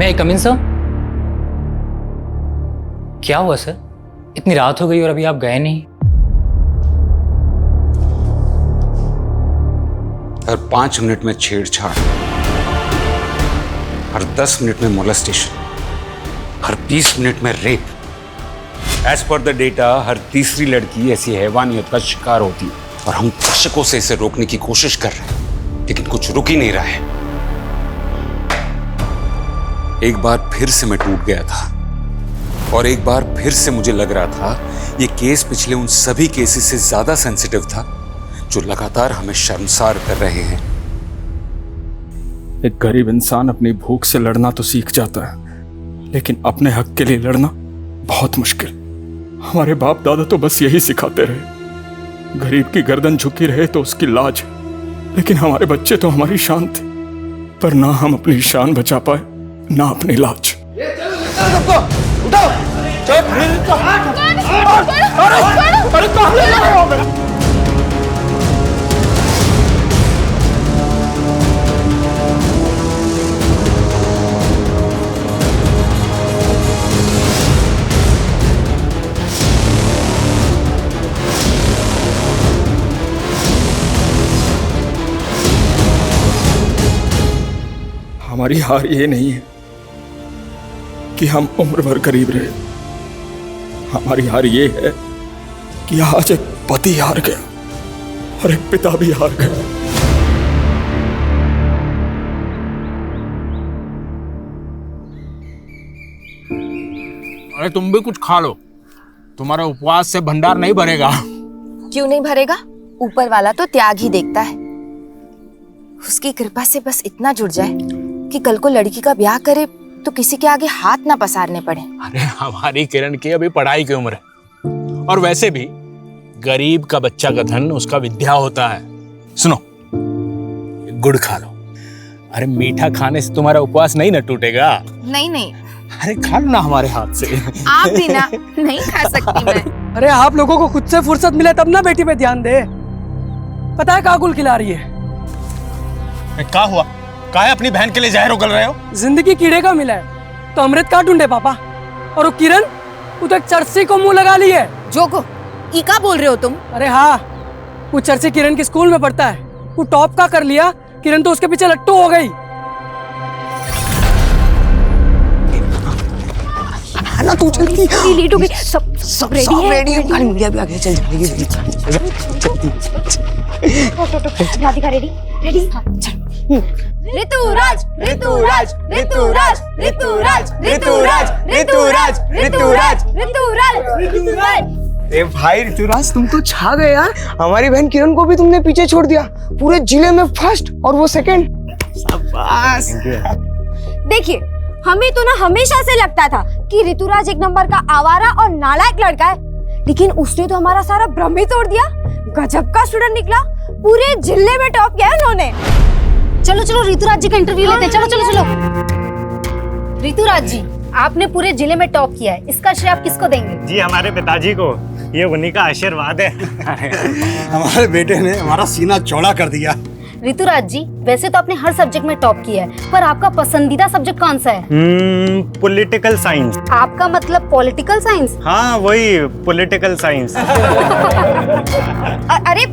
मैं कम इन सर? क्या हुआ सर? इतनी रात हो गई और अभी आप गए नहीं? हर 5 मिनट में छेड़छाड़, हर 10 मिनट में मोलेस्टेशन, हर 20 मिनट में rape. As per the data हर तीसरी लड़की ऐसी हैवानियत का शिकार होती है और हम दशकों से इसे रोकने की कोशिश कर रहे हैं, लेकिन कुछ रुक ही नहीं रहा है। एक बार फिर से मैं टूट गया था और एक बार फिर से मुझे लग रहा था ये केस पिछले उन सभी केसेस से ज्यादा सेंसिटिव था जो लगातार हमें शर्मसार कर रहे हैं। एक गरीब इंसान अपनी भूख से लड़ना तो सीख जाता है, लेकिन अपने हक के लिए लड़ना बहुत मुश्किल। हमारे बाप दादा तो बस यही सिखाते रहे, गरीब की गर्दन झुकी रहे तो उसकी लाज, लेकिन हमारे बच्चे तो हमारी शान थे, पर ना हम अपनी शान बचा पाए ना अपनी लाज। हमारी हार ये नहीं है कि हम उम्र भर करीब रहे, हमारी हार ये है कि आज एक पति हार गया और एक पिता भी हार गया। अरे तुम भी कुछ खा लो, तुम्हारा उपवास से भंडार नहीं भरेगा। क्यों नहीं भरेगा? ऊपर वाला तो त्याग ही देखता है। उसकी कृपा से बस इतना जुड़ जाए कि कल को लड़की का ब्याह करे तो किसी के आगे हाथ ना पसारने पड़े। अरे हमारी किरण की अभी पढ़ाई की उम्र है, और वैसे भी गरीब का बच्चा का धन उसका विद्या होता है। सुनो, गुड़ खा लो। अरे मीठा खाने से तुम्हारा उपवास नहीं ना टूटेगा। नहीं नहीं, अरे खा लो ना हमारे हाथ से। आप भी ना, नहीं खा सकती मैं। अरे आप लोगों को खुद से फुर्सत मिले तब ना बेटी पे ध्यान दे। पता है काकुल खिला रही है। क्या हुआ? काहे अपनी बहन के लिए जहर उगल रहे हो? जिंदगी कीड़े का मिला है तो अमृत का ढूंढे पापा। और वो किरण, वो तो एक चर्सी को मुंह लगा ली है। जोको, ई का बोल रहे हो तुम? अरे हाँ, वो चर्सी किरण के स्कूल में पढ़ता है। वो टॉप का कर लिया, किरण तो उसके पीछे लट्टू हो गई। ना तू जल्दी लेट हो गई। सब रेडी है। खाली मीडिया भी आ गया। चल जल्दी राधिका रेडी? ऋतुराज ऋतुराज ऋतुराज ऋतुराज ऋतुराज ऋतुराज ऋतुराज ऋतुराज। ए भाई ऋतुराज, तुम तो छा गए यार। हमारी बहन किरण को भी तुमने पीछे छोड़ दिया, पूरे जिले में फर्स्ट और वो सेकंड। शाबाश। देखिए, हमें तो ना हमेशा से लगता था कि ऋतुराज एक नंबर का आवारा और नालायक लड़का है, लेकिन उसने तो हमारा सारा भ्रम ही तोड़ दिया। गजब का स्टूडेंट निकला, पूरे जिले में टॉप किया उन्होंने। चलो चलो ऋतुराज जी का इंटरव्यू लेते हैं। चलो चलो चलो। ऋतुराज जी, आपने पूरे जिले में टॉप किया है, इसका श्रेय आप किसको देंगे? जी हमारे पिताजी को, ये उन्हीं का आशीर्वाद है। हमारे बेटे ने हमारा सीना चौड़ा कर दिया। ऋतुराज जी, वैसे तो आपने हर सब्जेक्ट में टॉप किया है, पर आपका पसंदीदा सब्जेक्ट कौन सा है? Political science. आपका मतलब पॉलिटिकल साइंस? हाँ वही पॉलिटिकल साइंस। अरे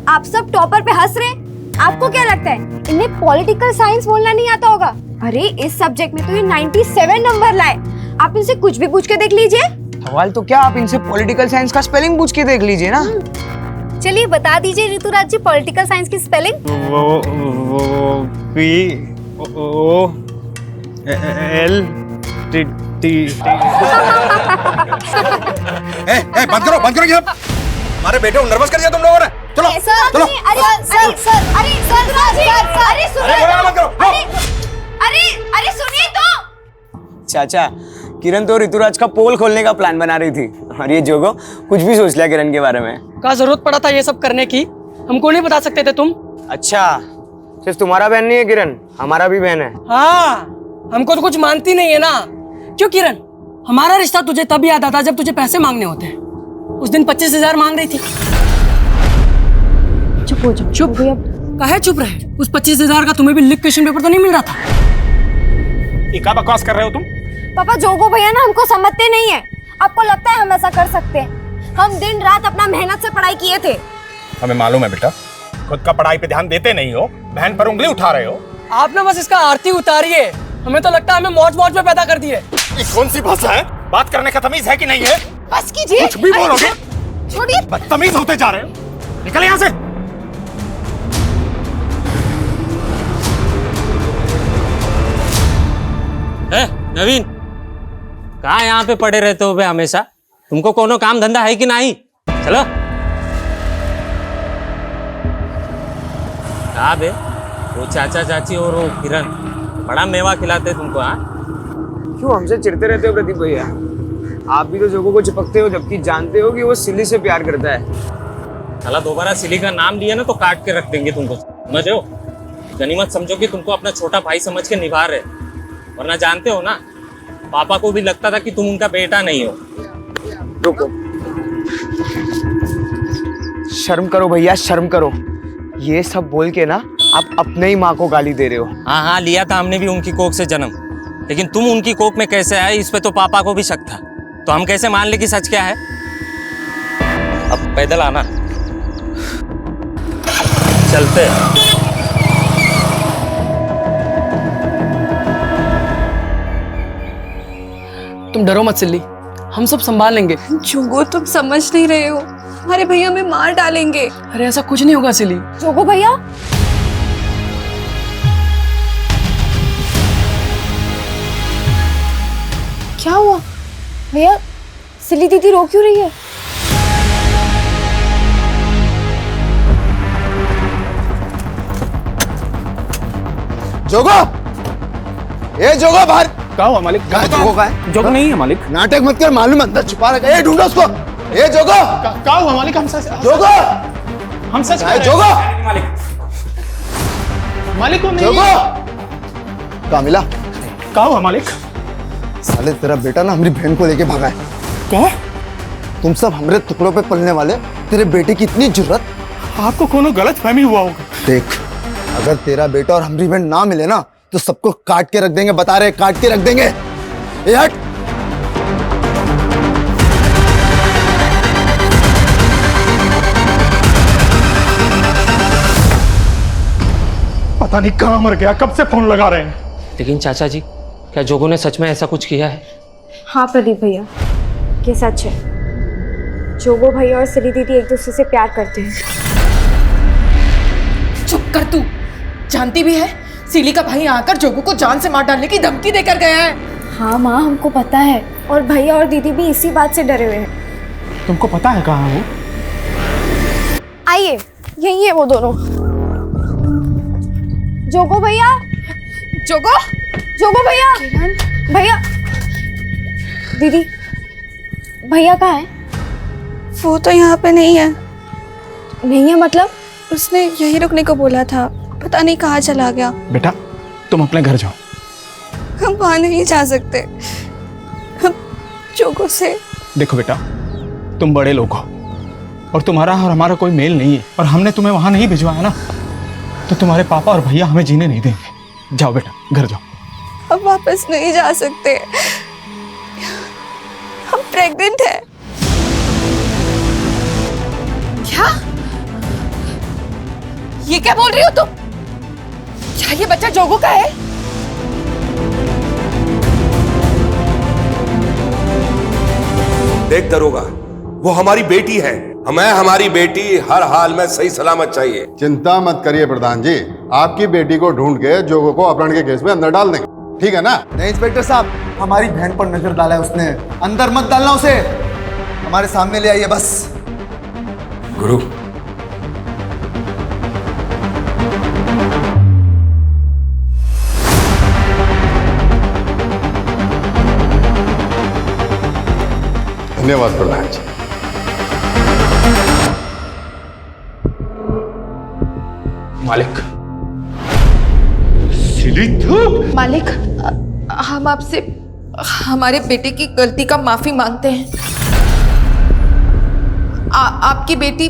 आप सब टॉपर पे हंस रहे हैं। आपको क्या लगता है इन्हें पॉलिटिकल साइंस बोलना नहीं आता होगा? अरे इस सब्जेक्ट में तो ये 97 नंबर लाए। आप इनसे कुछ भी पूछ के देख लीजिए। सवाल तो क्या, आप इनसे पॉलिटिकल साइंस का स्पेलिंग पूछ के देख लीजिए ना। चलिए बता दीजिए ऋतुराज जी, पॉलिटिकल साइंस की स्पेलिंग। वो P O L T T. बंद करो ये। हमारे बेटे को नर्वस कर दिया तुम लोगों ने। चलो चलो। अरे सुनिए तो। चाचा, किरण तो ऋतुराज का पोल खोलने का प्लान बना रही थी, और ये जोगो कुछ भी सोच लिया किरण के बारे में। क्या जरूरत पड़ा था ये सब करने की? हमको नहीं बता सकते थे तुम? अच्छा, सिर्फ तुम्हारा बहन नहीं है किरण, हमारा भी बहन है। हाँ, हमको तो कुछ मानती नहीं है ना। क्यों किरण, हमारा रिश्ता तुझे तब याद आता जब तुझे पैसे मांगने होते हैं। उस दिन 25,000 मांग रही थी। चुप हो जाओ। चुप? काहे चुप रहे? उस 25,000 का तुम्हें भी लिख क्वेश्चन पेपर तो नहीं मिल रहा था? ये क्या बकवास कर रहे हो तुम? पापा जोगो भैया ना हमको समझते नहीं है। आपको लगता है हम ऐसा कर सकते हैं? हम दिन रात अपना मेहनत से पढ़ाई किए थे। हमें मालूम है बेटा, खुद का पढ़ाई पे ध्यान देते नहीं हो, बहन पर उंगली उठा रहे हो। आप ना बस इसका आरती उतारिए। हमें तो लगता है हमें मौज मौज में पैदा कर दिए। ये कौन सी भाषा है? बात करने का तमीज है कि नहीं है? बस कीजिए। कुछ भी बोलोगे? छोड़िए। बदतमीज होते जा रहे हो। निकल यहाँ से। नवीन, कहाँ यहाँ पे पड़े रहते हो बे हमेशा? तुमको कोनो काम धंधा है कि नहीं? चलो। कहाँ बे वो चाचा चाची और वो किरण बड़ा मेवा खिलाते तुमको? हाँ, क्यों हमसे चिढ़ते रहते हो प्रदीप भैया? आप भी तो जोगो को चिपकते हो, जबकि जानते हो कि वो सिली से प्यार करता है। साला दोबारा सिली का नाम लिया ना तो काट के रख देंगे तुमको, समझ रहे हो? गनीमत समझो कि तुमको अपना छोटा भाई समझ के निभा रहे, वरना जानते हो ना पापा को भी लगता था कि तुम उनका बेटा नहीं हो। रुको, शर्म करो भैया, शर्म करो। ये सब बोल के ना आप अपने ही माँ को गाली दे रहे हो। हाँ हाँ, लिया था हमने भी उनकी कोख से जन्म, लेकिन तुम उनकी कोख में कैसे आए इस पे तो पापा को भी शक था। तो हम कैसे मान ले कि सच क्या है? अब पैदल आना, चलते। तुम डरो मत सिल्ली, हम सब संभाल लेंगे। जोगो तुम समझ नहीं रहे हो, हमारे भैया हमें मार डालेंगे। अरे ऐसा कुछ नहीं होगा सिल्ली। जोगो भैया, क्या हुआ भैया? सिली दीदी रो क्यों रही है? जोगो, ए जोगो बाहर। क्या हुआ मालिक? कहाँ है जोगो? कहाँ है? जोग नहीं है मालिक। नाटक मत कर, मालूम अंदर छुपा रखा है। ए ढूंढो उसको। ए जोगो, क्या हुआ मालिक? हम सच जोगो, हम सच कहाँ है जोगो? मालिक को नहीं। जोगो, कहाँ मिला? क्या हुआ मालिक? साले तेरा बेटा ना हमारी बहन को लेके भागा है। क्या? तुम सब हमारे टुकड़ों पे पलने वाले, तेरे बेटे की इतनी जुर्रत। आपको कोनो गलत फहमी हुआ होगा। देख, अगर तेरा बेटा और हमारी बहन ना मिले ना तो सबको काट के रख देंगे, बता रहे, काट के रख देंगे। ए हट। पता नहीं कहाँ मर गया, कब से फोन लगा रहे हैं। लेकिन चाचा जी, क्या जोगो ने सच में ऐसा कुछ किया है? हाँ प्रदीप भैया, ये सच है। जोगो भैया और सिली दीदी एक दूसरे से प्यार करते हैं। चुप कर तू, जानती भी है सिली का भाई आकर जोगो को जान से मार डालने की धमकी देकर गया है। हाँ माँ, हमको पता है, और भैया और दीदी भी इसी बात से डरे हुए हैं। तुमको पता है कहाँ वो? आइए, यही है वो दोनों। जोगो भैया, जोगो, जोगो भैया, भैया, दीदी, भैया कहाँ है? वो तो यहाँ पे नहीं है। नहीं है मतलब? उसने यहीं रुकने को बोला था, पता नहीं कहाँ चला गया। बेटा तुम अपने घर जाओ। हम वहाँ नहीं जा सकते, हम जोगो से। देखो बेटा, तुम बड़े लोग हो और तुम्हारा और हमारा कोई मेल नहीं है, और हमने तुम्हें वहां नहीं भिजवाया ना, तो तुम्हारे पापा और भैया हमें जीने नहीं देंगे। जाओ बेटा, घर जाओ। हम वापस नहीं जा सकते, हम प्रेग्नेंट हैं। क्या? ये क्या बोल रही हो तुम? क्या ये बच्चा जोगो का है? देख दरोगा, वो हमारी बेटी है। हमें हमारी बेटी हर हाल में सही सलामत चाहिए। चिंता मत करिए प्रधान जी, आपकी बेटी को ढूंढ के जोगो को अपहरण के केस में अंदर डाल देंगे, ठीक है ना? नहीं इंस्पेक्टर साहब, हमारी बहन पर नजर डाला है उसने, अंदर मत डालना उसे, हमारे सामने ले आइए बस। गुरु, धन्यवाद प्रधान जी। मालिक, मालिक, हम आपसे हमारे बेटे की गलती का माफी मांगते हैं। आपकी बेटी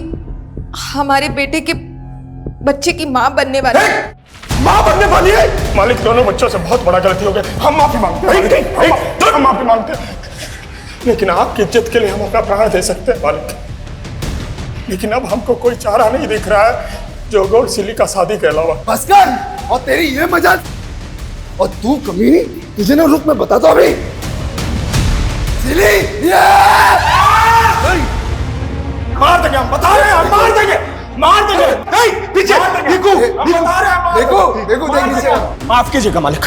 हमारे बेटे के बच्चे की मां बनने वाली है। माँ बनने वाली है। मालिक दोनों बच्चों से बहुत बड़ा गलती हो गया, हम माफी मांगते हैं। हम माफी मांगते हैं, लेकिन आपकी इज्जत के लिए हम अपना प्राण दे सकते हैं मालिक। लेकिन अब हमको कोई चारा नहीं दिख रहा है जोगो और सिली का शादी के अलावा। बस कर, और तेरी ये मजाक, और तू कमीनी, तुझे ना रुक मैं बताता हूँ अभी। सिली मार देंगे, हम बता रहे हैं, हम मार देंगे, मार देंगे। नहीं, पीछे देखो, देखो, माफ कीजिएगा मालिक,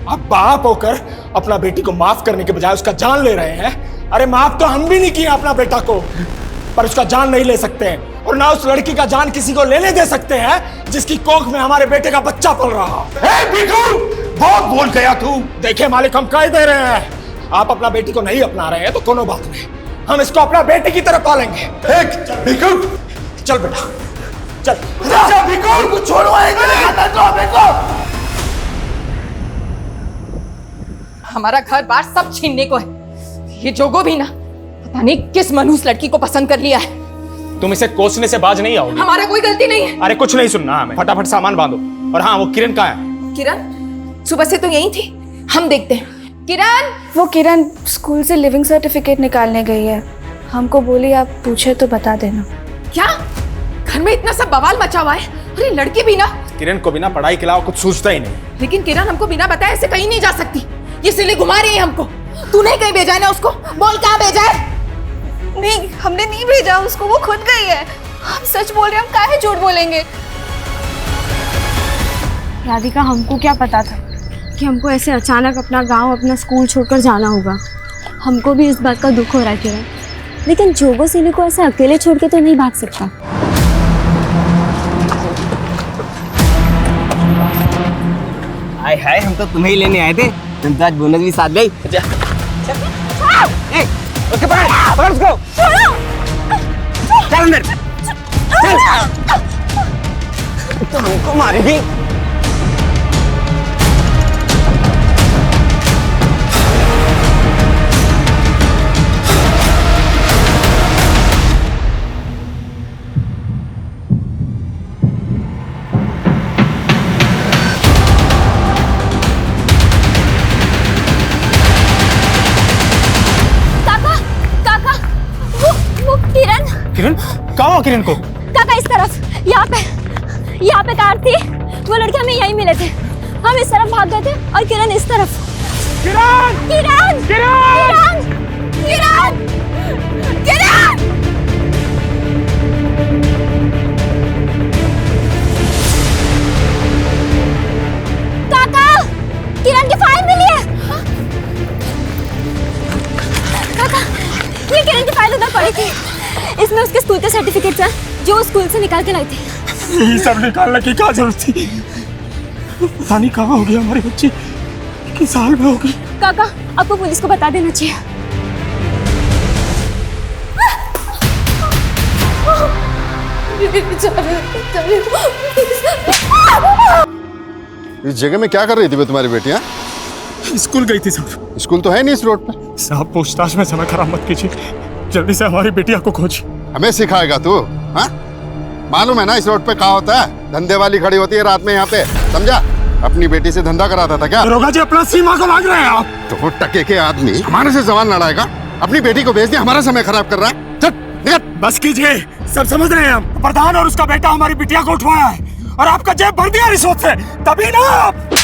आप बाप होकर अपना बेटी को माफ करने के बजाय उसका जान ले रहे हैं। अरे माफ तो हम भी नहीं किए अपना बेटा को, पर उसका जान नहीं ले सकते हैं, और ना उस लड़की का जान किसी को लेने दे सकते हैं जिसकी कोख में हमारे बेटे का बच्चा पल रहा। बहुत बोल गया तू। देखिए मालिक, हम कह दे रहे हैं, आप अपना बेटी को नहीं अपना रहे हैं तो कोनो बात नहीं, हम इसको अपना बेटे की तरह पालेंगे। चल बेटा, चल। छोड़ो, हमारा घर बार सब छीनने को है। ये जोगो भी ना पता नहीं किस मनहूस लड़की को पसंद कर लिया है। तुम इसे कोसने से बाज नहीं आओगी। हमारा कोई गलती नहीं है। अरे कुछ नहीं सुनना हमें, फटाफट सामान बांधो। और हाँ, वो किरण कहाँ है? किरण सुबह से तो यही थी, हम देखते हैं। किरण, वो किरण स्कूल से लिविंग सर्टिफिकेट निकालने गई है, हमको बोली आप पूछे तो बता देना। क्या घर में इतना सब बवाल मचा हुआ है? अरे लड़की भी ना, किरण को बिना पढ़ाई के अलावा कुछ सूझता ही नहीं। लेकिन किरण हमको बिना बताए ऐसे कहीं नहीं जा सकती। ये सिली घुमा रही है हमको। तूने कहीं भेजा है ना उसको? बोल कहाँ भेजा है? नहीं, हमने नहीं भेजा उसको, वो खुद गई है। हम सच बोल रहे हैं, हम काहे झूठ बोलेंगे। राधिका, हमको क्या पता था कि हमको ऐसे अचानक अपना गांव, अपना स्कूल छोड़कर जाना होगा। हमको भी इस बात का दुख हो रहा है किरण, लेकिन जोगो सिली को ऐसे अकेले छोड़ के तो नहीं भाग सकता। हाय हाय, हम तो तुम्हें ही लेने आए थे, तुम तो आज बोनस भी साथ गई। उसके पकड़ उसको, चल अंदर, चल। तो हमको मारेगी। किरण कहाँ हो? किरण को काका इस तरफ, यहाँ पे कार थी, वो लड़के हमें यहीं मिले थे, हम इस तरफ भाग गए थे और किरण इस तरफ। किरण, किरण, किरण, किरण, किरण, काका, किरण की फाइल मिली है। काका, ये किरण की फाइल उधर पड़ी थी, इसमें उसके स्कूल के सर्टिफिकेट्स हैं जो स्कूल से निकाल के लाई थी। ये सब निकालने की क्या जरूरत थी? पता नहीं कहाँ होगी हमारी बच्ची, किस हाल में होगी। काका, आपको पुलिस को बता देना चाहिए। इस जगह में क्या कर रही थी तुम्हारी बेटी? स्कूल गई थी साहब। स्कूल तो है नहीं इस रोड पर। साहब पूछताछ में समय खराब मत कीजिए, जल्दी से हमारी बिटिया को खोज। हमें सिखाएगा तू? हाँ, मालूम है ना इस रोड पे क्या होता है? धंधे वाली खड़ी होती है रात में यहाँ पे, समझा? अपनी बेटी से धंधा कराता था क्या? दरोगा जी, अपना सीमा को मांग रहे हैं आप। तो वो टके के आदमी हमारे से सवाल लड़ाएगा? अपनी बेटी को भेज दिया, हमारा समय खराब कर रहा है। चल निकल। बस कीजिए, सब समझ रहे हैं हम। प्रधान और उसका बेटा हमारी बिटिया को उठवाया है और आपका जेब भर दिया रिश्वत से, तभी ना आप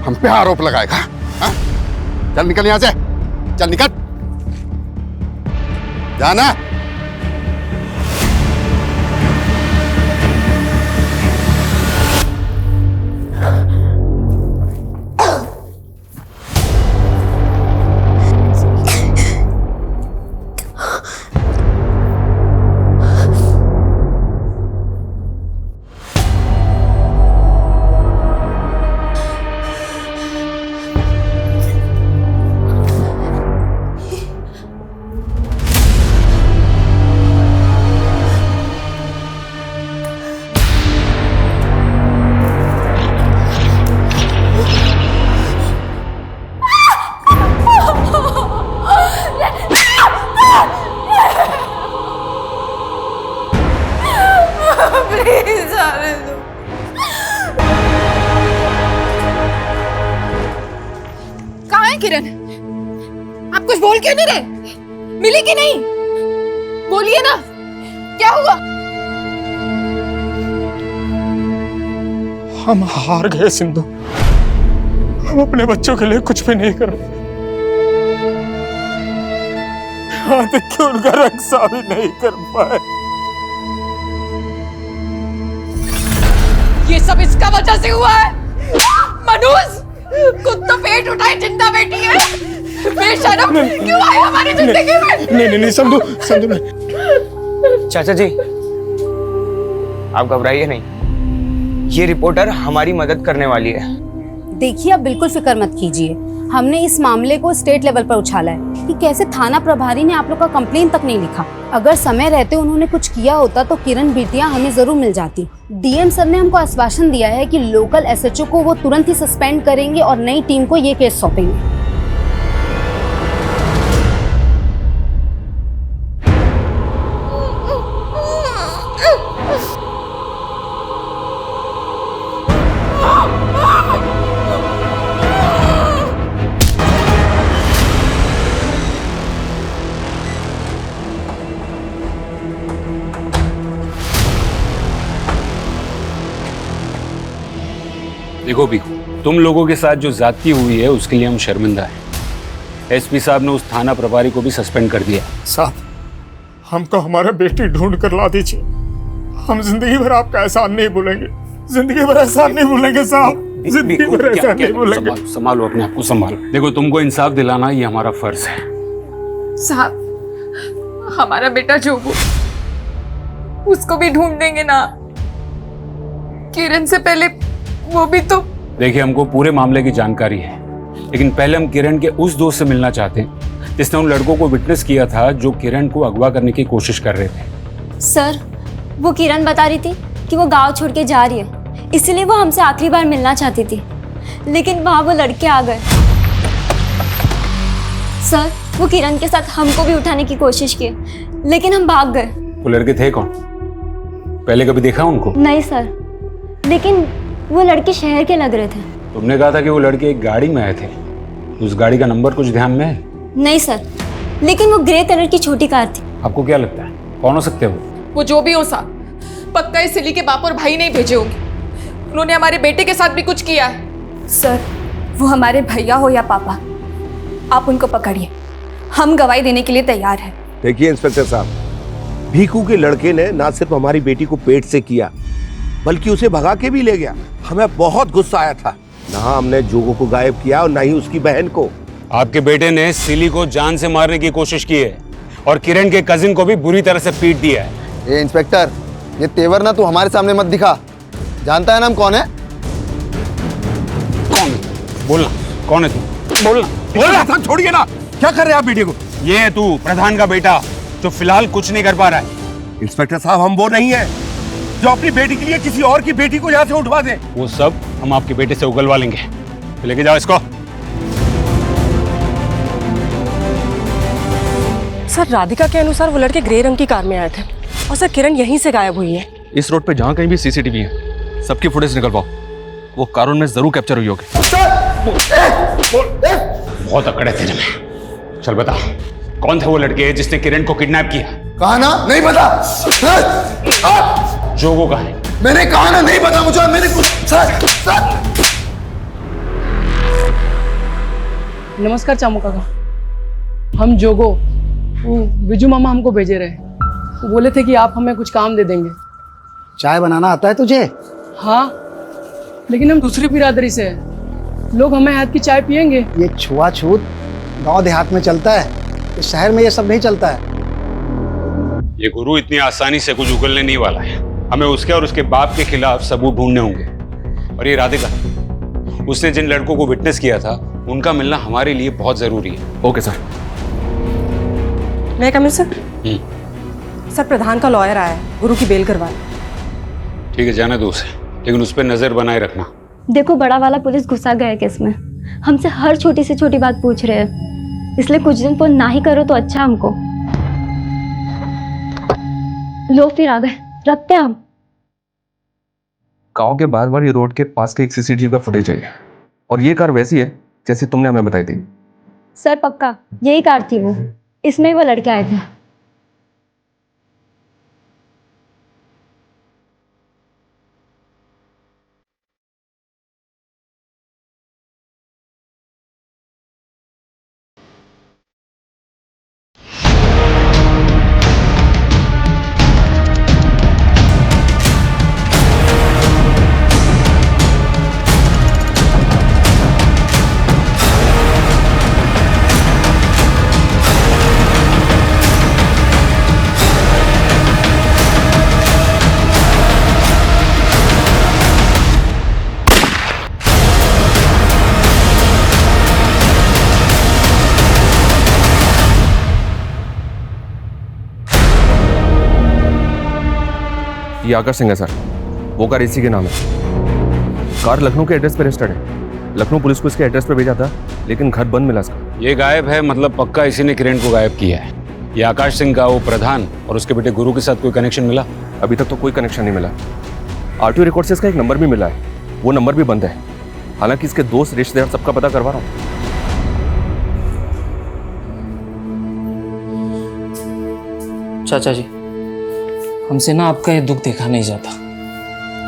हम पे आरोप लगाएगा। हाँ? चल निकल यहाँ से, चल निकल, जाना। कुछ बोल क्यों नहीं रहे? मिली कि नहीं? बोलिए ना, क्या हुआ? हम हार गए सिंधु। हम अपने बच्चों के लिए कुछ भी नहीं कर पाए। यहाँ तक कि उनका रक्षा भी नहीं कर पाए। ये सब इसका वजह से हुआ है। मनोज, खुद तो पेट उठाए जिंदा बेटी है। बेशरम क्यों आए हमारी जिंदगी में? नहीं संधू, संधू नहीं। चाचा जी, आप घबराइए नहीं, ये रिपोर्टर हमारी मदद करने वाली है। देखिए, आप बिल्कुल फिक्र मत कीजिए। हमने इस मामले को स्टेट लेवल पर उछाला है कि कैसे थाना प्रभारी ने आप लोग का कंप्लेन तक नहीं लिखा। अगर समय रहते उन्होंने कुछ किया होता तो किरण बिटिया हमें जरूर मिल जाती। डीएम सर ने हमको आश्वासन दिया है कि लोकल एसएचओ को वो तुरंत ही सस्पेंड करेंगे और नई टीम को ये केस सौंपेंगे। देखो भीखू, तुम लोगों के साथ जो ज्यादती हुई है उसके लिए हम शर्मिंदा हैं। एसपी साहब ने उस थाना प्रभारी को भी सस्पेंड कर दिया। साहब, हमको हमारा बेटी ढूंढ कर ला दीजिए। हम जिंदगी भर आपका एहसान नहीं भूलेंगे। जिंदगी भर एहसान नहीं भूलेंगे साहब, जिंदगी भर एहसान नहीं भूलेंगे। संभालो अपने आप को, संभालो। देखो, तुमको इंसाफ दिलाना ये हमारा फर्ज है। साहब, हमारा बेटा जोगू, उसको भी ढूंढ देंगे ना? किरण से पहले वो भी तो। देखिए, हमको पूरे मामले की जानकारी है, लेकिन पहले हम किरण के उस दोस्त से मिलना चाहते हैं जिसने उन लड़कों को विटनेस किया था जो किरण को अगवा करने की कोशिश कर रहे थे। सर, वो किरण बता रही थी कि वो गांव छोड़ के जा रही है, इसलिए वो हमसे आखिरी बार मिलना चाहती थी, लेकिन वहां वो लड़के आ गए। सर, वो किरण के साथ हमको भी उठाने की कोशिश की, लेकिन हम भाग गए। वो लड़के थे कौन? पहले कभी देखा उनको? नहीं सर, लेकिन वो लड़के शहर के लग रहे थे। तुमने कहा था कि वो लड़के एक गाड़ी में आए थे। उस गाड़ी का नंबर कुछ ध्यान में है? नहीं सर, लेकिन वो ग्रे कलर की छोटी कार थी। आपको क्या लगता है कौन हो सकते हो? वो जो भी हो साहब, पक्का इस सिली के बाप और भाई नहीं भेजे होंगे। उन्होंने हमारे बेटे के साथ भी कुछ किया है। सर, वो हमारे भैया हो या पापा, आप उनको पकड़िए। हम गवाही देने के लिए तैयार हैं। देखिए इंस्पेक्टर साहब, भीखू के लड़के ने ना सिर्फ हमारी बेटी को पेट से किया, बल्कि उसे भगा के भी ले गया। हमें बहुत गुस्सा आया था। ना हमने जोगो को गायब किया और ना ही उसकी बहन को। आपके बेटे ने सिली को जान से मारने की कोशिश की है और किरण के कजिन को भी बुरी तरह से पीट दिया है। ए इंस्पेक्टर, ये तेवर ना तू हमारे सामने मत दिखा। जानता है ना हम कौन है? कौन है? बोलना, कौन है तू? बोलना। छोड़िए ना, क्या कर रहे हैं आप बेटे को? ये है तू, प्रधान का बेटा, जो फिलहाल कुछ नहीं कर पा रहा है। इंस्पेक्टर साहब, हम वो नहीं है जो अपनी बेटी के लिए किसी और की बेटी को यहाँ से उठवा दे। वो सब हम आपके बेटे से उगलवा लेंगे। तो लेके जाओ इसको। सर, राधिका के अनुसार वो लड़के ग्रे रंग की कार में आए थे और सर किरण यहीं से गायब हुई है। इस रोड पे जहाँ कहीं भी सीसीटीवी है, सबकी फुटेज निकलवाओ। वो कारून में जरूर कैप्चर हुई होगी। बहुत अकड़ है तेरे में। चल बता, कौन थे वो लड़के जिसने किरण को किडनैप किया? कहा ना नहीं पता। जोगो का है। मैंने कहा ना नहीं पता मुझे। मैंने कुछ नमस्कार चामू काका, हम जोगो, वो बिजू मामा हमको भेजे रहे। वो बोले थे कि आप हमें कुछ काम दे देंगे। चाय बनाना आता है तुझे? हाँ, लेकिन हम दूसरी बिरादरी से हैं। लोग हमें हाथ की चाय पियेंगे। ये छुआछूत गांव देहात में चलता है, इस शहर में ये सब नहीं चलता है। ये गुरु इतनी आसानी से कुछ उगलने नहीं वाला है। हमें उसके और उसके बाप के खिलाफ सबूत ढूंढने होंगे। और ये राधिका, उसने जिन लड़कों को विटनेस किया था, उनका मिलना हमारे लिए बहुत जरूरी है। Okay sir. मैं कमिश्नर सर, प्रधान का लॉयर आया है, गुरु की बेल करवाए। ठीक है, जाना दो उसे, लेकिन उस पर नजर बनाए रखना। देखो, बड़ा वाला पुलिस घुसा गया है केस में। हमसे हर छोटी से छोटी बात पूछ रहे हैं, इसलिए कुछ दिन फोन ना ही करो तो अच्छा हमको। लो, फिर आ गए, रखते हैं हम। गांव के बार बार ये रोड के पास के एक सीसीटीवी का फुटेज है, और ये कार वैसी है जैसी तुमने हमें बताई थी। सर पक्का यही कार थी वो, इसमें वो लड़के आए थे। ये आकाश सिंह है सर, वो कार इसी के नाम है। कार लखनऊ के एड्रेस पर रजिस्टर्ड है। लखनऊ पुलिस को इसके एड्रेस पर भेजा था, लेकिन घर बंद मिला इसका। ये गायब है, मतलब पक्का इसी ने किरण को गायब किया है। ये आकाश सिंह का वो प्रधान और उसके बेटे गुरु के साथ कोई कनेक्शन मिला? अभी तक तो कोई कनेक्शन नहीं मिला। आरटीओ रिकॉर्ड से इसका एक नंबर भी मिला है, वो नंबर भी बंद है। हालांकि इसके दोस्त रिश्तेदार सबका पता करवा रहा हूँ। चाचा जी, हमसे ना आपका ये दुख देखा नहीं जाता।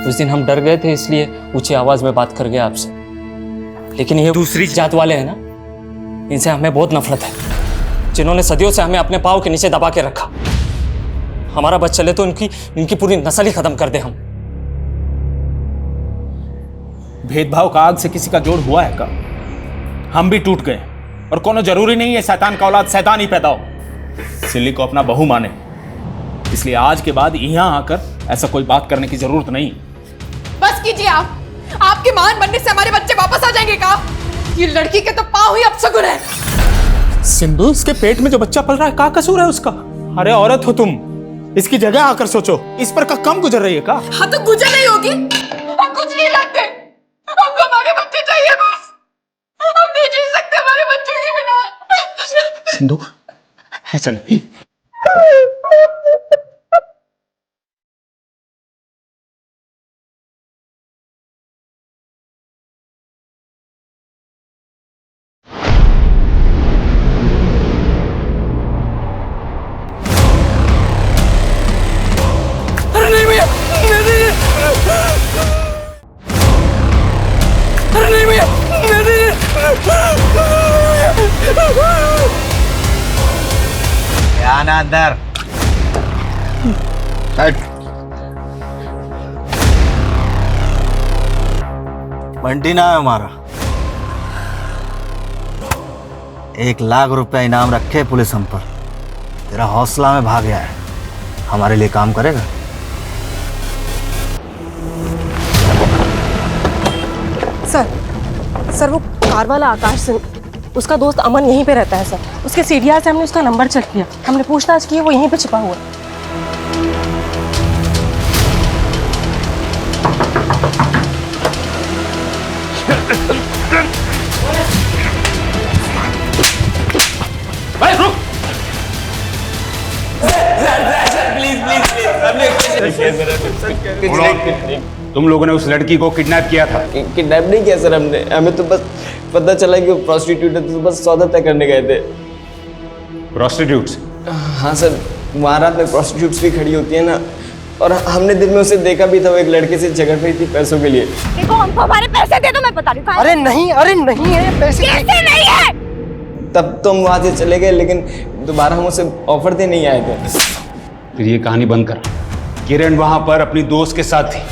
उस दिन हम डर गए थे, इसलिए ऊंची आवाज में बात कर गए आपसे। लेकिन ये दूसरी जात वाले हैं ना, इनसे हमें बहुत नफरत है, जिन्होंने सदियों से हमें अपने पाँव के नीचे दबा के रखा। हमारा बस चले तो इनकी पूरी नस्ल ही खत्म कर दे हम। भेदभाव का आग से किसी का जोड़ हुआ है का? हम भी टूट गए, और कोनो जरूरी नहीं है शैतान का औलाद शैतान ही पैदा हो। सिल्ली को अपना बहू माने, इसलिए आज के बाद यहाँ आकर ऐसा कोई बात करने की जरूरत नहीं। बस कीजिए आप। आपके मान बनने से हमारे बच्चे वापस आ जाएंगे का? ये लड़की के तो पाँव ही अपशगुन है। सिंधु, उसके पेट में जो बच्चा पल रहा है, क्या कसूर है उसका? अरे औरत हो तुम, इसकी जगह आकर सोचो। इस पर का कम गुजर रही है का? हाँ तो गुजर नहीं होगी। हम कुछ नहीं लगते, हमको हमारे बच्चे चाहिए बस। हम नहीं जी सकते हमारे बच्चों के बिना। सिंधु, ऐसा नहीं। अरे नहीं भैया, नहीं। अरे नहीं भैया, नहीं। आना अंदर। बंटी नाम है हमारा। 1 लाख रुपया इनाम रखे पुलिस हम पर। तेरा हौसला में भाग गया है, हमारे लिए काम करेगा? सर वो कार वाला आकाश सिंह, उसका दोस्त अमन यहीं पे रहता है सर। उसके सीडीआर से हमने उसका नंबर चेक किया, हमने पूछताछ की, वो यहीं पे छिपा हुआ है। भाई रुक। तुम लोगों ने उस लड़की को किडनैप किया था? किडनैप नहीं किया सर हमने, हमें तो बस पता चला कि वो प्रोस्टिट्यूट है, तो बस सौदा तय करने गए थे। प्रोस्टिट्यूट्स? हाँ सर, वहाँ रात में प्रोस्टिट्यूट्स भी खड़ी होती है ना, और हमने दिन में उसे देखा भी था, वो एक लड़के से झगड़ रही थी पैसों के लिए। देखो हमको हमारे पैसे दे दो, मैं बता रही हूँ। अरे नहीं है पैसे नहीं है। तब तो हम वहाँ से चले गए, लेकिन दोबारा हम उसे ऑफर दे नहीं आए थे। फिर ये कहानी बंद कर। किरण वहां पर अपनी दोस्त के साथ थी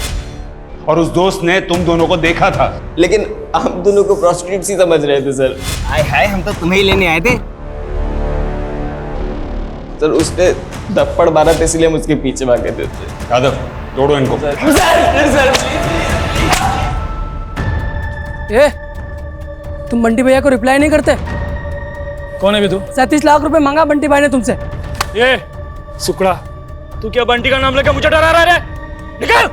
और उस दोस्त ने तुम दोनों को देखा था। लेकिन हम दोनों को प्रोस्टिट्यूट ही समझ रहे थे सर। आए हाय, हम तो तुम्हें ही लेने आए थे। सर उसने थप्पड़ मारा था, इसलिए हम उसके पीछे भागे थे। यादव, तोड़ो इनको। ए, तुम बंटी भैया को रिप्लाई नहीं करते? कौन है भी तू? 37 लाख रुपए मांगा बंटी भाई ने तुमसे। ये सुकड़ा, तू क्या बंटी का नाम लेकर मुझे डरा रहा है? निकल!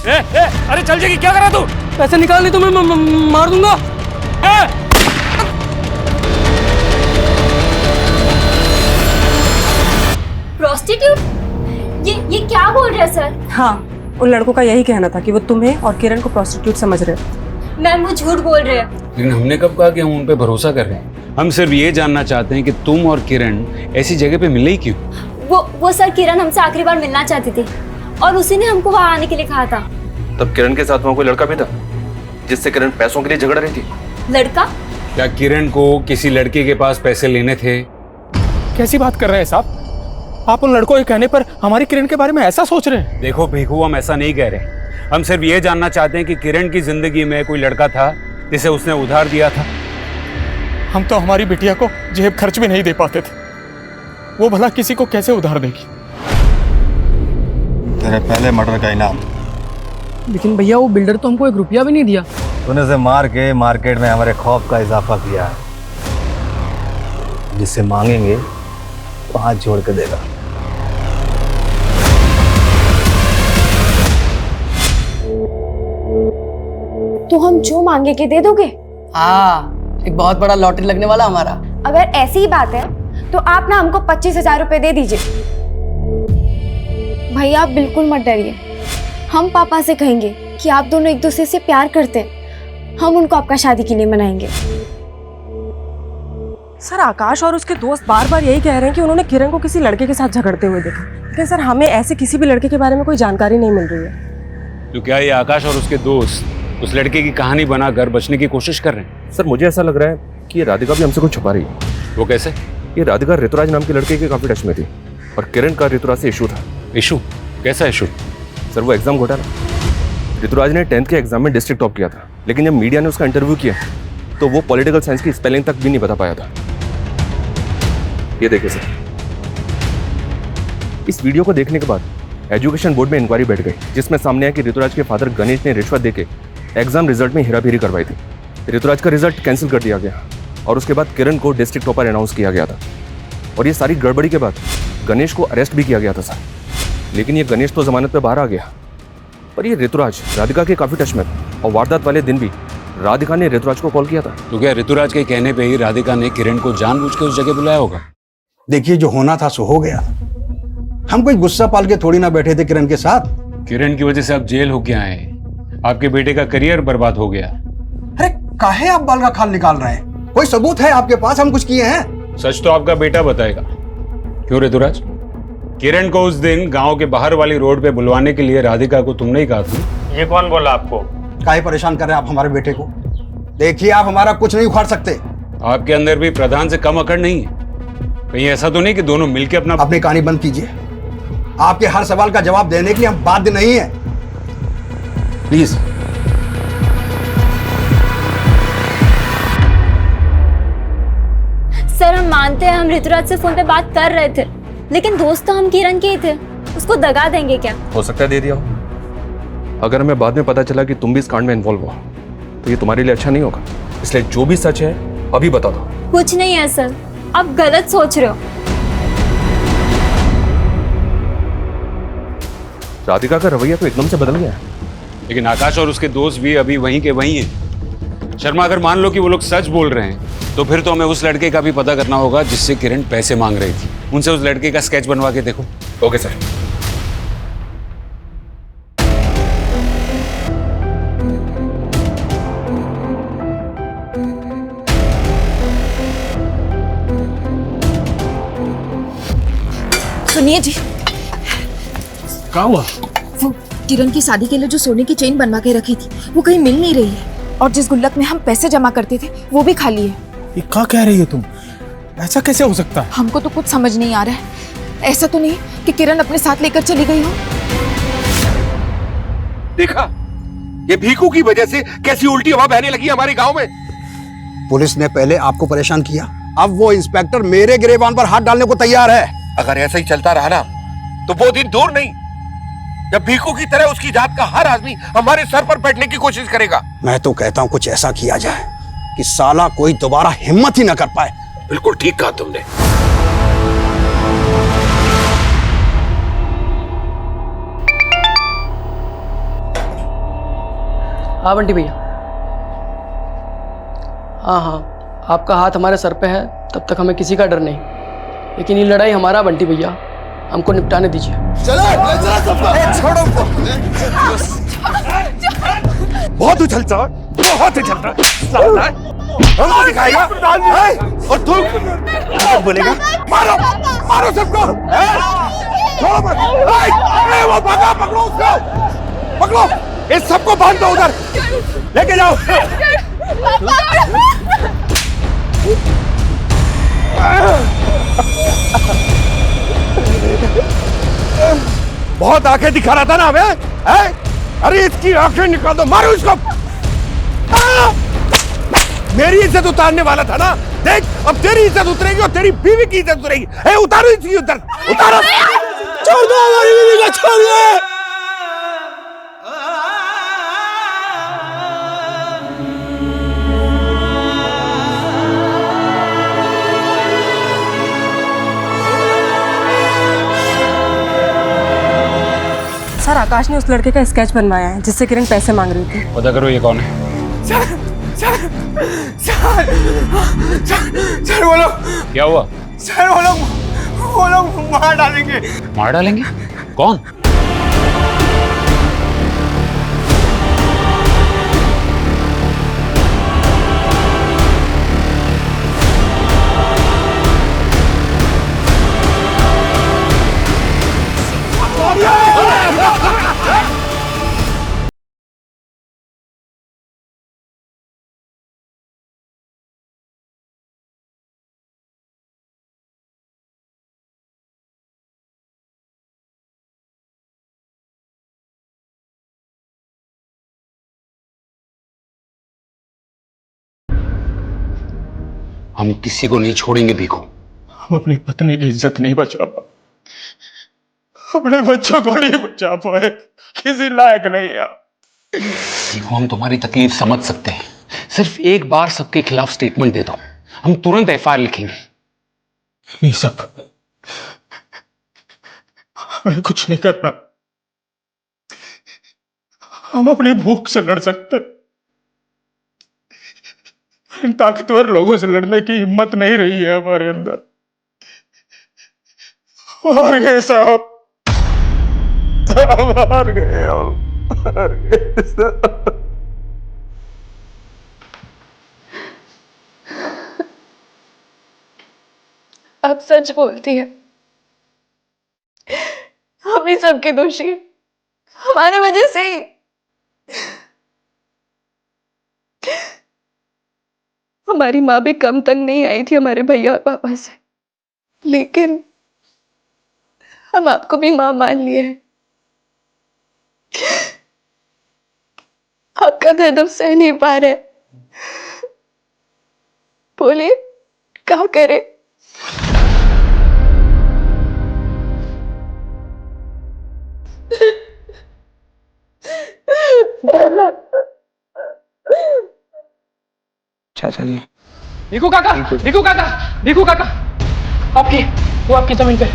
अरे चल जाएगी, क्या कर रहा तू? पैसे निकाल नहीं तो मैं मार दूंगा। प्रोस्टिट्यूट? ये क्या बोल रहे हैं सर? हाँ, उन लड़कों का यही कहना था कि वो तुम्हें और किरण को प्रोस्टिट्यूट समझ रहे थे। मैम वो झूठ बोल रहे हैं। लेकिन हमने कब कहा कि हम उन पे भरोसा कर रहे हैं? हम सिर्फ ये जानना चाहते हैं कि तुम और किरण ऐसी जगह पे मिले ही क्यों? वो सर किरण हमसे आखिरी बार मिलना चाहती थी और उसी ने हमको वहाँ आने के लिए कहा था। तब किरण के साथ वहाँ कोई लड़का भी था जिससे किरण पैसों के लिए झगड़ रही थी? लड़का? क्या किरण को किसी लड़के के पास पैसे लेने थे? कैसी बात कर रहे हैं साहब? आप उन लड़कों के कहने पर हमारी किरण के बारे में ऐसा सोच रहे हैं? देखो भीखू, हम ऐसा नहीं कह रहे। हम सिर्फ ये जानना चाहते हैं कि किरण की जिंदगी में कोई लड़का था जिसे उसने उधार दिया था। हम तो हमारी बिटिया को जेब खर्च भी नहीं दे पाते थे, वो भला किसी को कैसे उधार देगी? तेरे पहले मर्डर का इनाम। लेकिन भैया वो बिल्डर तो हमको 1 रुपया भी नहीं दिया। तूने उसे मार के मार्केट में हमारे खौफ का इजाफा किया है। जिससे मांगेंगे वो हाथ जोड़ के देगा। तो हम जो मांगेंगे दे दोगे? हाँ, एक बहुत बड़ा लॉटरी लगने वाला हमारा। अगर ऐसी ही बात है तो आप ना हमको 25,000 रुपए दे दीजिए। भैया आप बिल्कुल मत डरिए, हम पापा से कहेंगे कि आप दोनों एक दूसरे से प्यार करते हैं, हम उनको आपका शादी के लिए मनाएंगे। सर आकाश और उसके दोस्त बार बार यही कह रहे हैं कि उन्होंने किरण को किसी लड़के के साथ झगड़ते हुए देखा, लेकिन सर हमें ऐसे किसी भी लड़के के बारे में कोई जानकारी नहीं मिल रही है। तो क्या ये आकाश और उसके दोस्त उस लड़के की कहानी बनाकर बचने की कोशिश कर रहे हैं? सर मुझे ऐसा लग रहा है कि ये राधिका भी हमसे कुछ छुपा रही है। वो कैसे? ये राधिका ऋतुराज नाम के लड़के के काफी टच में थी और किरण का ऋतुराज से इशू था। इशू? कैसा इशू? सर वो एग्जाम घोटाला। ऋतुराज ने 10th के एग्जाम में डिस्ट्रिक्ट टॉप किया था, लेकिन जब मीडिया ने उसका इंटरव्यू किया तो वो पॉलिटिकल साइंस की स्पेलिंग तक भी नहीं बता पाया था। ये देखिए सर, इस वीडियो को देखने के बाद एजुकेशन बोर्ड में इंक्वायरी बैठ गई, जिसमें सामने आया कि ऋतुराज के फादर गणेश ने रिश्वत देके एग्जाम रिजल्ट में हेराफेरी करवाई थी। ऋतुराज का रिजल्ट कैंसिल कर दिया गया और उसके बाद किरण को डिस्ट्रिक्ट टॉपर अनाउंस किया गया था। और ये सारी गड़बड़ी के बाद गणेश को अरेस्ट भी किया गया था सर। लेकिन ये गणेश तो जमानत पे बाहर आ गया, पर ये ऋतुराज राधिका के काफी टच में था और वारदात वाले दिन भी राधिका ने ऋतुराज को कॉल किया था। तो क्या ऋतुराज के कहने पे ही राधिका ने किरण को जानबूझ के उस जगह बुलाया होगा? देखिए जो होना था सो हो गया। हम कोई गुस्सा पाल के थोड़ी ना बैठे थे किरण के साथ। किरण की वजह से आप जेल होके आए, आपके बेटे का करियर बर्बाद हो गया। अरे काहे आप बाल का खाल निकाल रहे हैं? कोई सबूत है आपके पास हम कुछ किए हैं? सच तो आपका बेटा बताएगा। क्यों ऋतुराज, किरण को उस दिन गांव के बाहर वाली रोड पे बुलवाने के लिए राधिका को तुमने ही कहा था। ये कौन बोला आपको? काहे परेशान कर रहे हैं आप हमारे बेटे को? देखिए आप हमारा कुछ नहीं उखाड़ सकते। आपके अंदर भी प्रधान से कम अकड़ नहीं है? कहीं ऐसा तो नहीं कि दोनों मिलकर अपनी कहानी बंद कीजिए। आपके हर सवाल का जवाब देने के लिए हम बाध्य नहीं है, प्लीज। सर हम मानते हैं हम ऋतुराज से फोन पे बात कर रहे थे, लेकिन दोस्त तो हम किरण के ही थे, उसको दगा देंगे क्या? हो सकता है दे दिया हो। अगर हमें बाद में पता चला कि तुम भी इस कांड में इन्वॉल्व हो तो ये तुम्हारे लिए अच्छा नहीं होगा। इसलिए जो भी सच है अभी बता दो। कुछ नहीं है सर, आप गलत सोच रहे हो। राधिका का रवैया तो एकदम से बदल गया है। लेकिन आकाश और उसके दोस्त भी अभी वहीं के वहीं हैं। शर्मा, अगर मान लो कि वो लोग सच बोल रहे हैं तो फिर तो हमें उस लड़के का भी पता करना होगा जिससे किरण पैसे मांग रही थी। उनसे उस लड़के का स्केच बनवा के देखो। Okay sir. सुनिए जी, क्या हुआ? वो किरण की शादी के लिए जो सोने की चेन बनवा के रखी थी वो कहीं मिल नहीं रही है, और जिस गुल्लक में हम पैसे जमा करते थे वो भी खाली है। ये क्या कह रही हो तुम? ऐसा कैसे हो सकता है? हमको तो कुछ समझ नहीं आ रहा है। ऐसा तो नहीं कि किरण अपने साथ लेकर चली गई हो? देखा, ये भीखू की वजह से कैसी उल्टी हवा बहने लगी हमारे गांव में। पुलिस ने पहले आपको परेशान किया, अब वो इंस्पेक्टर मेरे गिरेबान पर हाथ डालने को तैयार है। अगर ऐसा ही चलता रहा ना तो वो दिन दूर नहीं जब भीखू की तरह उसकी जात का हर आदमी हमारे सर पर बैठने की कोशिश करेगा। मैं तो कहता हूँ कुछ ऐसा किया जाए कि साला कोई दोबारा हिम्मत ही न कर पाए। बिल्कुल ठीक कहा तुमने। हाँ बंटी भैया। हाँ हाँ, आपका हाथ हमारे सर पे है, तब तक हमें किसी का डर नहीं। लेकिन ये लड़ाई हमारा बंटी भैया, हमको निपटाने दीजिए। बहुत उछलता, बहुत ही चल रहा है साला, हमको दिखाएगा हैं? और तू कुछ बोलेगा? मारो मारो सबको, छोड़ो मत। वो भागा, पकड़ो उसको, पकड़ो, इस सबको बांध दो, उधर लेके जाओ। बहुत आंखें दिखा रहा था ना हमें, हैं? अरे इसकी आंखें निकाल दो, मारो इसको। मेरी इज्जत उतारने वाला था ना, देख अब तेरी इज्जत उतरेगी और तेरी बीवी की इज्जत उतरेगी। उतारो इसकी इज्जत, उतारो, छोड़ दो हमारी बीवी को, छोड़ दो। सर आकाश ने उस लड़के का स्केच बनवाया है जिससे किरण पैसे मांग रही थी। पता करो ये कौन है। सर वो लोग, क्या हुआ? सर वो लोग मार डालेंगे। मार डालेंगे? कौन? हम किसी को नहीं छोड़ेंगे भीखू। हम अपनी पत्नी की इज्जत नहीं बचा पाए, अपने बच्चों को नहीं बचा पाए, किसी लायक नहीं है। भीखू हम तुम्हारी तकलीफ समझ सकते हैं, सिर्फ एक बार सबके खिलाफ स्टेटमेंट दे दो, हम तुरंत एफआईआर लिखेंगे। नहीं सब, हमें कुछ नहीं करना, हम अपनी भूख से लड़ सकते, इन ताकतवर लोगों से लड़ने की हिम्मत नहीं रही है हमारे अंदर। हार गए साहब, हार गए हम, हार गए साहब। आप सच बोलती है, हम ही सबके दोषी हैं, हमारे वजह से ही। हमारी माँ भी कम तक नहीं आई थी हमारे भैया और पापा से, लेकिन हम आपको भी माँ मान लिए हैं। आपका दर्द हम सह नहीं पा रहे, बोलिए क्या करे। चाचा जी, भिखू काका, भिखू काका, भिखू काका, आपकी वो आपकी जमीन पे।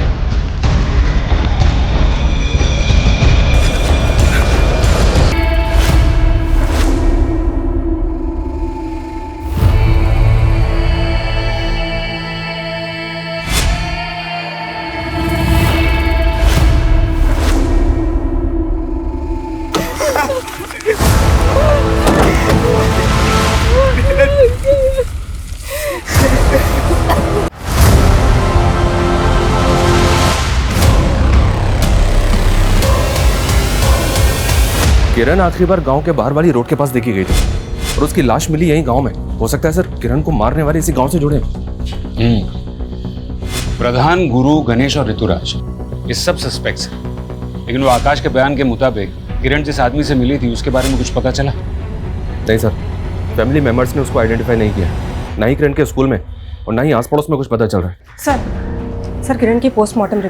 किरण आखिरी बार गांव के बाहर वाली रोड के पास देखी गई थी और उसकी लाश मिली यहीं गांव में। हो सकता है सर किरण को मारने वाले इसी गांव से जुड़े। प्रधान, गुरु, गणेश और ऋतुराज ये सब सस्पेक्ट्स हैं, लेकिन वो आकाश के बयान के मुताबिक किरण जिस आदमी से मिली थी उसके बारे में कुछ पता चला? नहीं सर, फैमिली मेंबर्स ने उसको आइडेंटिफाई नहीं किया, ना ही किरण के स्कूल में और ना ही आस पड़ोस में कुछ पता चल रहा है। सर किरण की पोस्टमार्टम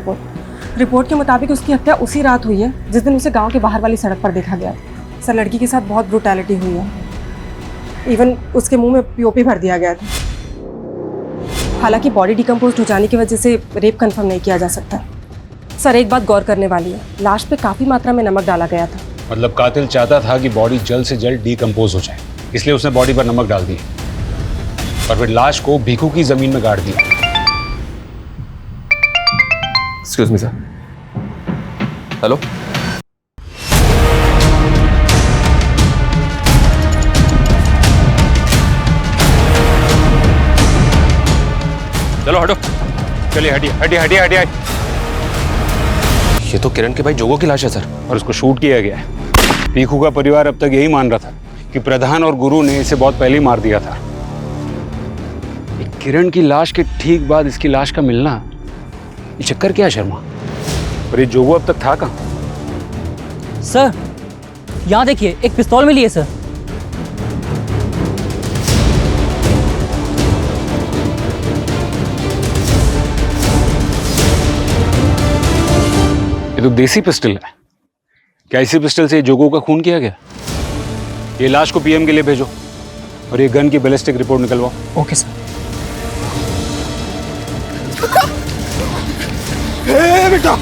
रिपोर्ट के मुताबिक उसकी हत्या उसी रात हुई है जिस दिन उसे गांव के बाहर वाली सड़क पर देखा गया। सर लड़की के साथ बहुत ब्रूटैलिटी हुई है, इवन उसके मुंह में पीओपी भर दिया गया था। हालांकि बॉडी डिकम्पोज हो जाने की वजह से रेप कंफर्म नहीं किया जा सकता। सर एक बात गौर करने वाली है, लाश पे काफी मात्रा में नमक डाला गया था। मतलब कातिल चाहता था कि बॉडी जल्द से जल्द डिकम्पोज हो जाए, इसलिए उसने बॉडी पर नमक डाल दिया और फिर लाश को भीखू की जमीन में गाड़ दिया। Excuse me sir. हेलो, चलो हटो। चलिए हटिए हटिए हटिए हटिए। ये तो किरण के भाई जोगो की लाश है सर। और उसको शूट किया गया है। पीकू का परिवार अब तक यही मान रहा था कि प्रधान और गुरु ने इसे बहुत पहले ही मार दिया था। किरण की लाश के ठीक बाद इसकी लाश का मिलना, ये चक्कर क्या है शर्मा? और ये जोगो अब तक था कहाँ? सर यहाँ देखिए, एक पिस्तौल मिली है सर। ये तो देसी पिस्टल है। क्या इसी पिस्टल से जोगो का खून किया गया? ये लाश को पीएम के लिए भेजो और ये गन की बैलिस्टिक रिपोर्ट निकलवाओ। Okay sir. बेटा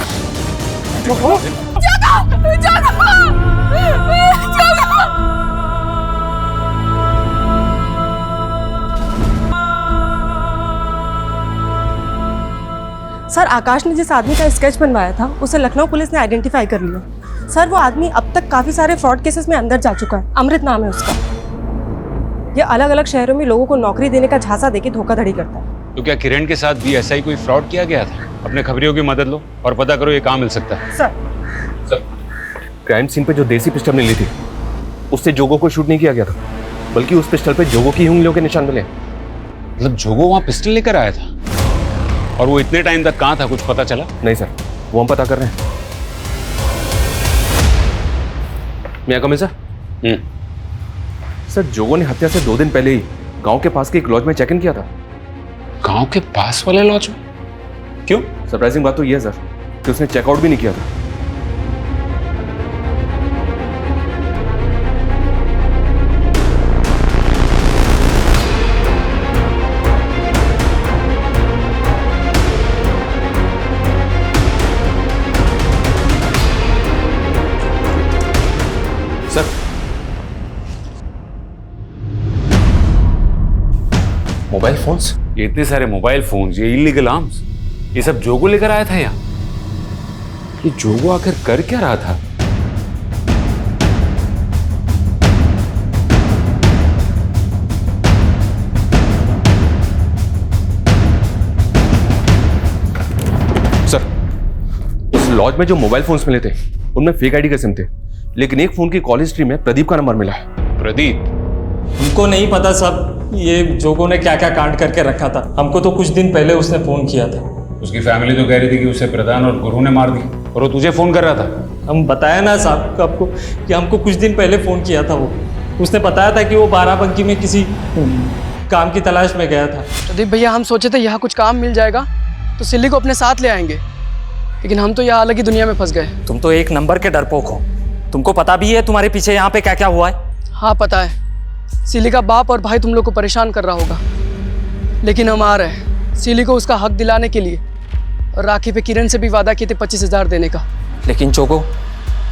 सर, आकाश ने जिस आदमी का स्केच बनवाया था उसे लखनऊ पुलिस ने आइडेंटिफाई कर लिया। सर, वो आदमी अब तक काफी सारे फ्रॉड केसेस में अंदर जा चुका है। अमृत नाम है उसका। ये अलग अलग शहरों में लोगों को नौकरी देने का झांसा देके धोखाधड़ी करता है। तो क्या किरण के साथ भी ऐसा ही कोई फ्रॉड किया गया था? अपने खबरियों की मदद लो और पता करो, ये काम मिल सकता है। सर क्राइम सीन पे जो देसी पिस्टल मिली थी उससे जोगो को शूट नहीं किया गया था, बल्कि उस पिस्टल पे जोगो की उंगलियों के निशान मिले। मतलब जोगो वहां पिस्टल लेकर आया था और वो इतने टाइम तक कहाँ था, कुछ पता चला? नहीं सर, वो हम पता कर रहे हैं। मैं कम सर। सर, जोगो ने हत्या से 2 दिन पहले ही गांव के पास के एक लॉज में चेक इन किया था। गांव के पास वाले लॉज में? क्यों? सरप्राइजिंग बात तो यह है सर कि उसने चेकआउट भी नहीं किया था। Sir, mobile phones? ये इतने सारे मोबाइल फोन्स, ये इलीगल आर्म्स, ये सब जोगो लेकर आया था यहाँ? ये जोगो आखिर कर क्या रहा था? सर, उस लॉज में जो मोबाइल फोन्स मिले थे उनमें फेक आईडी के सिम थे, लेकिन एक फोन की कॉल हिस्ट्री में प्रदीप का नंबर मिला है। प्रदीप? हमको नहीं पता साहब, ये जोगो ने क्या क्या कांड करके रखा था। हमको तो कुछ दिन पहले उसने फोन किया था। उसकी फैमिली तो कह रही थी कि उसे प्रधान और गुरु ने मार दिया, और वो तुझे फोन कर रहा था। हम बताया ना साहब आपको कि हमको कुछ दिन पहले फोन किया था। वो उसने बताया था कि वो बाराबंकी में किसी काम की तलाश में गया था। प्रदीप भैया, हम सोचे थे यहाँ कुछ काम मिल जाएगा तो सिल्ली को अपने साथ ले आएंगे, लेकिन हम तो यहाँ अलग ही दुनिया में फंस गए। तुम तो एक नंबर के डरपोक हो। तुमको पता भी है तुम्हारे पीछे यहाँ पे क्या क्या हुआ है? हाँ पता है, सिली का बाप और भाई तुम लोग को परेशान कर रहा होगा, लेकिन हम आ रहे हैं सिली को उसका हक दिलाने के लिए। और राखी पे किरण से भी वादा किए थे 25,000 देने का। लेकिन जोगो,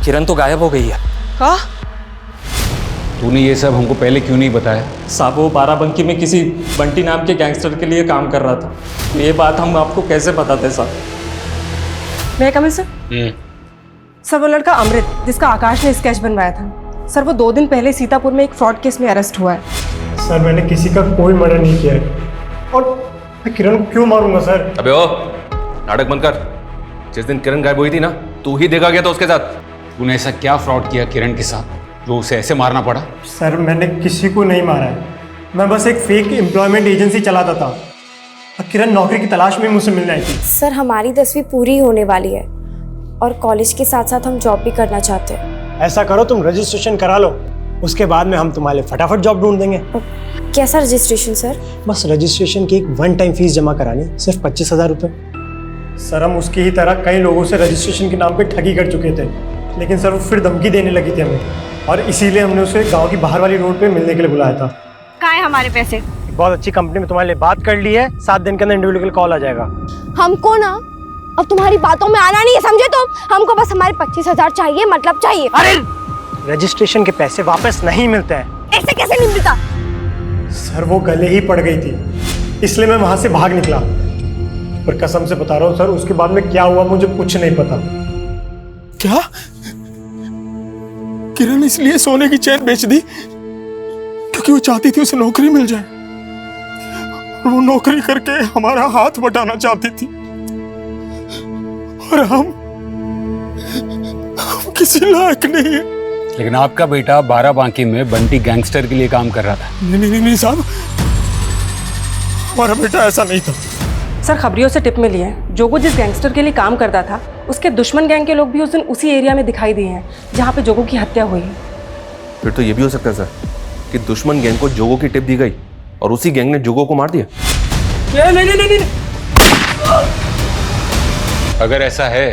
किरण तो गायब हो गई है। कहा? तूने ये सब हमको पहले क्यों नहीं बताया? साहब, वो बाराबंकी में किसी बंटी नाम के गैंगस्टर के लिए काम कर रहा था। तो ये बात हम आपको कैसे बताते साहब? मैं कमिल सर? सर, वो लड़का अमृत जिसका आकाश ने स्केच बनवाया था, सर वो 2 दिन पहले सीतापुर में एक फ्रॉड केस में अरेस्ट हुआ है। सर, मैंने किसी का कोई मर्डर नहीं किया है। और मैं किरण को क्यों मारूंगा सर? अबे ओ, नाटक बंद कर। जिस दिन किरण गायब हुई थी ना, तू ही देखा गया था उसके साथ। तूने ऐसा क्या फ्रॉड किया किरण के साथ जो उसे ऐसे मारना पड़ा? सर, मैंने किसी को नहीं मारा है। मैं बस एक फेक एम्प्लॉयमेंट एजेंसी चलाता था और किरण नौकरी की तलाश में मुझसे मिलने आई थी। सर, हमारी 10वीं पूरी होने वाली है और कॉलेज के साथ साथ हम जॉब भी करना चाहते हैं। ऐसा करो, तुम रजिस्ट्रेशन करा लो, उसके बाद में हम तुम्हारे लिए फटाफट जॉब ढूंढ देंगे। कैसा रजिस्ट्रेशन सर? बस रजिस्ट्रेशन की एक 1 टाइम फीस जमा करानी, सिर्फ 25,000 रुपये। सर, हम उसकी ही तरह कई लोगों से रजिस्ट्रेशन के नाम पे ठगी कर चुके थे, लेकिन सर वो फिर धमकी देने लगी थी हमें, और इसीलिए हमने उसे गाँव की बाहर वाली रोड पे मिलने के लिए बुलाया था। कहाँ है हमारे पैसे? बहुत अच्छी कंपनी में तुम्हारे लिए बात कर ली है, 7 दिन के अंदर इंडिविजुअल कॉल आ जाएगा। हमको ना अब तुम्हारी बातों में आना नहीं है, समझे तुम? हमको बस हमारे 25,000 चाहिए, मतलब चाहिए। अरे, रजिस्ट्रेशन के पैसे वापस नहीं मिलते हैं। ऐसे कैसे नहीं मिलता? सर, वो गले ही पड़ गई थी, इसलिए मैं वहां से भाग निकला। पर कसम से बता रहा हूँ सर, उसके बाद में क्या हुआ मुझे कुछ नहीं पता। क्या? किरण इसलिए सोने की चेन बेच दी क्योंकि वो चाहती थी उसे नौकरी मिल जाए? वो नौकरी करके हमारा हाथ बटाना चाहती थी और हम किसी लायक नहीं है। लेकिन आपका बेटा बाराबांकी में बंटी गैंगस्टर के लिए काम कर रहा था। नहीं साहब, हमारा बेटा ऐसा नहीं था। सर खबरियों से टिप मिली है, जोगो जिस गैंगस्टर के लिए काम करता था उसके दुश्मन गैंग के लोग भी उस दिन उसी एरिया में दिखाई दिए हैं जहाँ पे जोगो की हत्या हुई है। फिर तो ये भी हो सकता है सर कि दुश्मन गैंग को जोगो की टिप दी गई और उसी गैंग ने जोगो को मार दिया। नहीं। अगर ऐसा है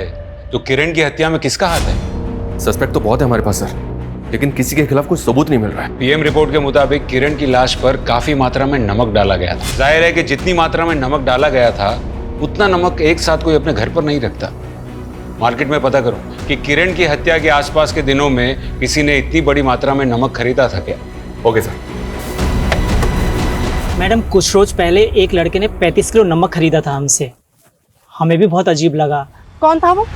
तो किरण की हत्या में किसका हाथ है? सस्पेक्ट तो बहुत है हमारे पास सर, लेकिन किसी के खिलाफ कोई सबूत नहीं मिल रहा है। पीएम रिपोर्ट के मुताबिक किरण की लाश पर काफी मात्रा में नमक डाला गया था। जाहिर है कि जितनी मात्रा में नमक डाला गया था उतना नमक एक साथ कोई अपने घर पर नहीं रखता। मार्केट में पता करो कि किरण की हत्या के आसपास के दिनों में किसी ने इतनी बड़ी मात्रा में नमक खरीदा था क्या? Okay sir. मैडम कुछ रोज पहले एक लड़के ने 35 किलो नमक खरीदा था हमसे। हमें भी बहुत अजीब लगा। कौन था वो?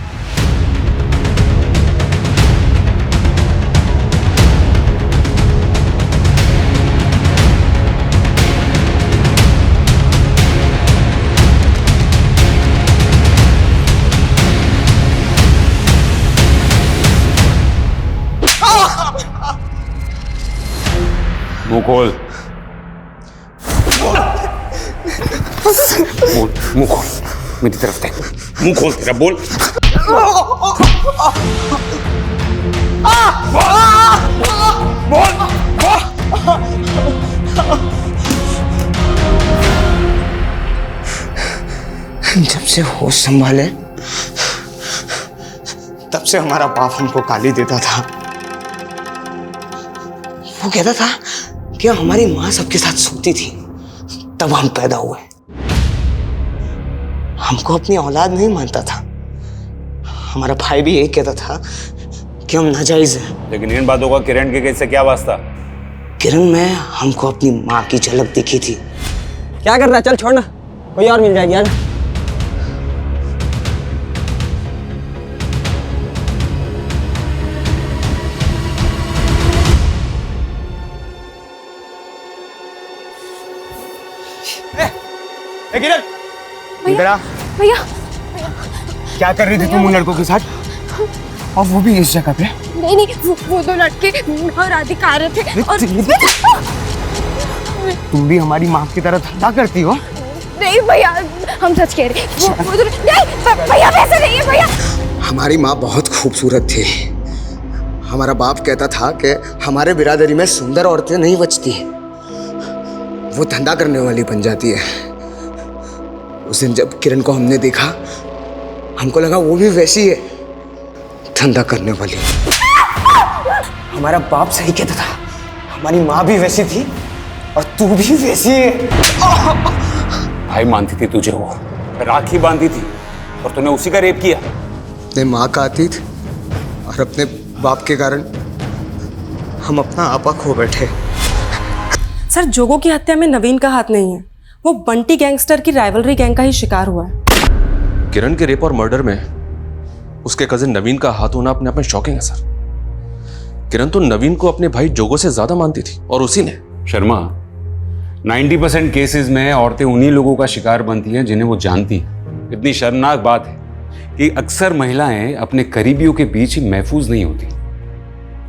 मुंह खोल। मुंह खोल, मेरी तरफ देख। मुंह खोल तेरा, बोल। जब से होश संभाले तब से हमारा बाप हमको गाली देता था। वो कहता था कि हमारी माँ सबके साथ सोती थी तब हम पैदा हुए। हमको अपनी औलाद नहीं मानता था। हमारा भाई भी यही कहता था कि हम नाजायज हैं। लेकिन इन बातों का किरण के केस से क्या वास्ता? किरण में हमको अपनी माँ की झलक दिखी थी। क्या कर रहा है? चल छोड़ना, कोई और मिल जाएगी। यार किरण, इधर आ। भैया क्या कर रही थी तुम उन लड़कों के साथ, और वो भी इस जगह पे? नहीं वो दो लड़के और राधिका आ रहे थे और तुम भी हमारी माँ की तरह धंधा करती हो? नहीं भैया, हम सच कह रहे हैं। वो दो नहीं भैया, वैसे नहीं है भैया। हमारी माँ बहुत खूबसूरत थी। हमारा बाप कहता था कि हमारे बिरादरी में सुंदर औरतें नहीं बचती, वो धंधा करने वाली बन जाती है। उस दिन जब किरण को हमने देखा हमको लगा वो भी वैसी है, धंधा करने वाली। हमारा बाप सही कहता था, हमारी माँ भी वैसी थी और तू भी वैसी है। भाई मानती थी तुझे, वो राखी बांधी थी और तूने उसी का रेप किया। अपने माँ का अतीत और अपने बाप के कारण हम अपना आपा खो बैठे। सर जोगो की हत्या में नवीन का हाथ नहीं है, वो बंटी गैंगस्टर की राइवलरी गैंग का ही शिकार हुआ है। किरण के रेप और मर्डर में उसके कजिन नवीन का हाथ होना अपने आप में शॉकिंग है सर। किरण तो नवीन को अपने भाई जोगो से ज्यादा मानती थी और उसी ने। शर्मा, 90% केसेस में औरतें उन्हीं लोगों का शिकार बनती हैं जिन्हें वो जानती हैं। इतनी शर्मनाक बात है कि अक्सर महिलाएं अपने करीबियों के बीच ही महफूज नहीं होती।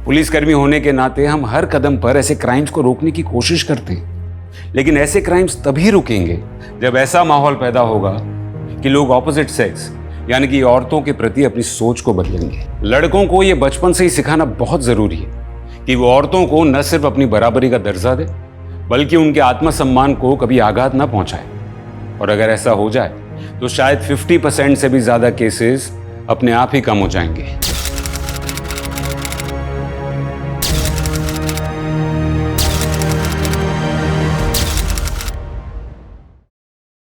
पुलिसकर्मी होने के नाते हम हर कदम पर ऐसे क्राइम्स को रोकने की कोशिश करते हैं, लेकिन ऐसे क्राइम्स तभी रुकेंगे जब ऐसा माहौल पैदा होगा कि लोग ऑपोजिट सेक्स यानी कि औरतों के प्रति अपनी सोच को बदलेंगे। लड़कों को ये बचपन से ही सिखाना बहुत जरूरी है कि वो औरतों को न सिर्फ अपनी बराबरी का दर्जा दे बल्कि उनके आत्मसम्मान को कभी आघात ना पहुंचाए। और अगर ऐसा हो जाए तो शायद 50% से भी ज्यादा केसेस अपने आप ही कम हो जाएंगे।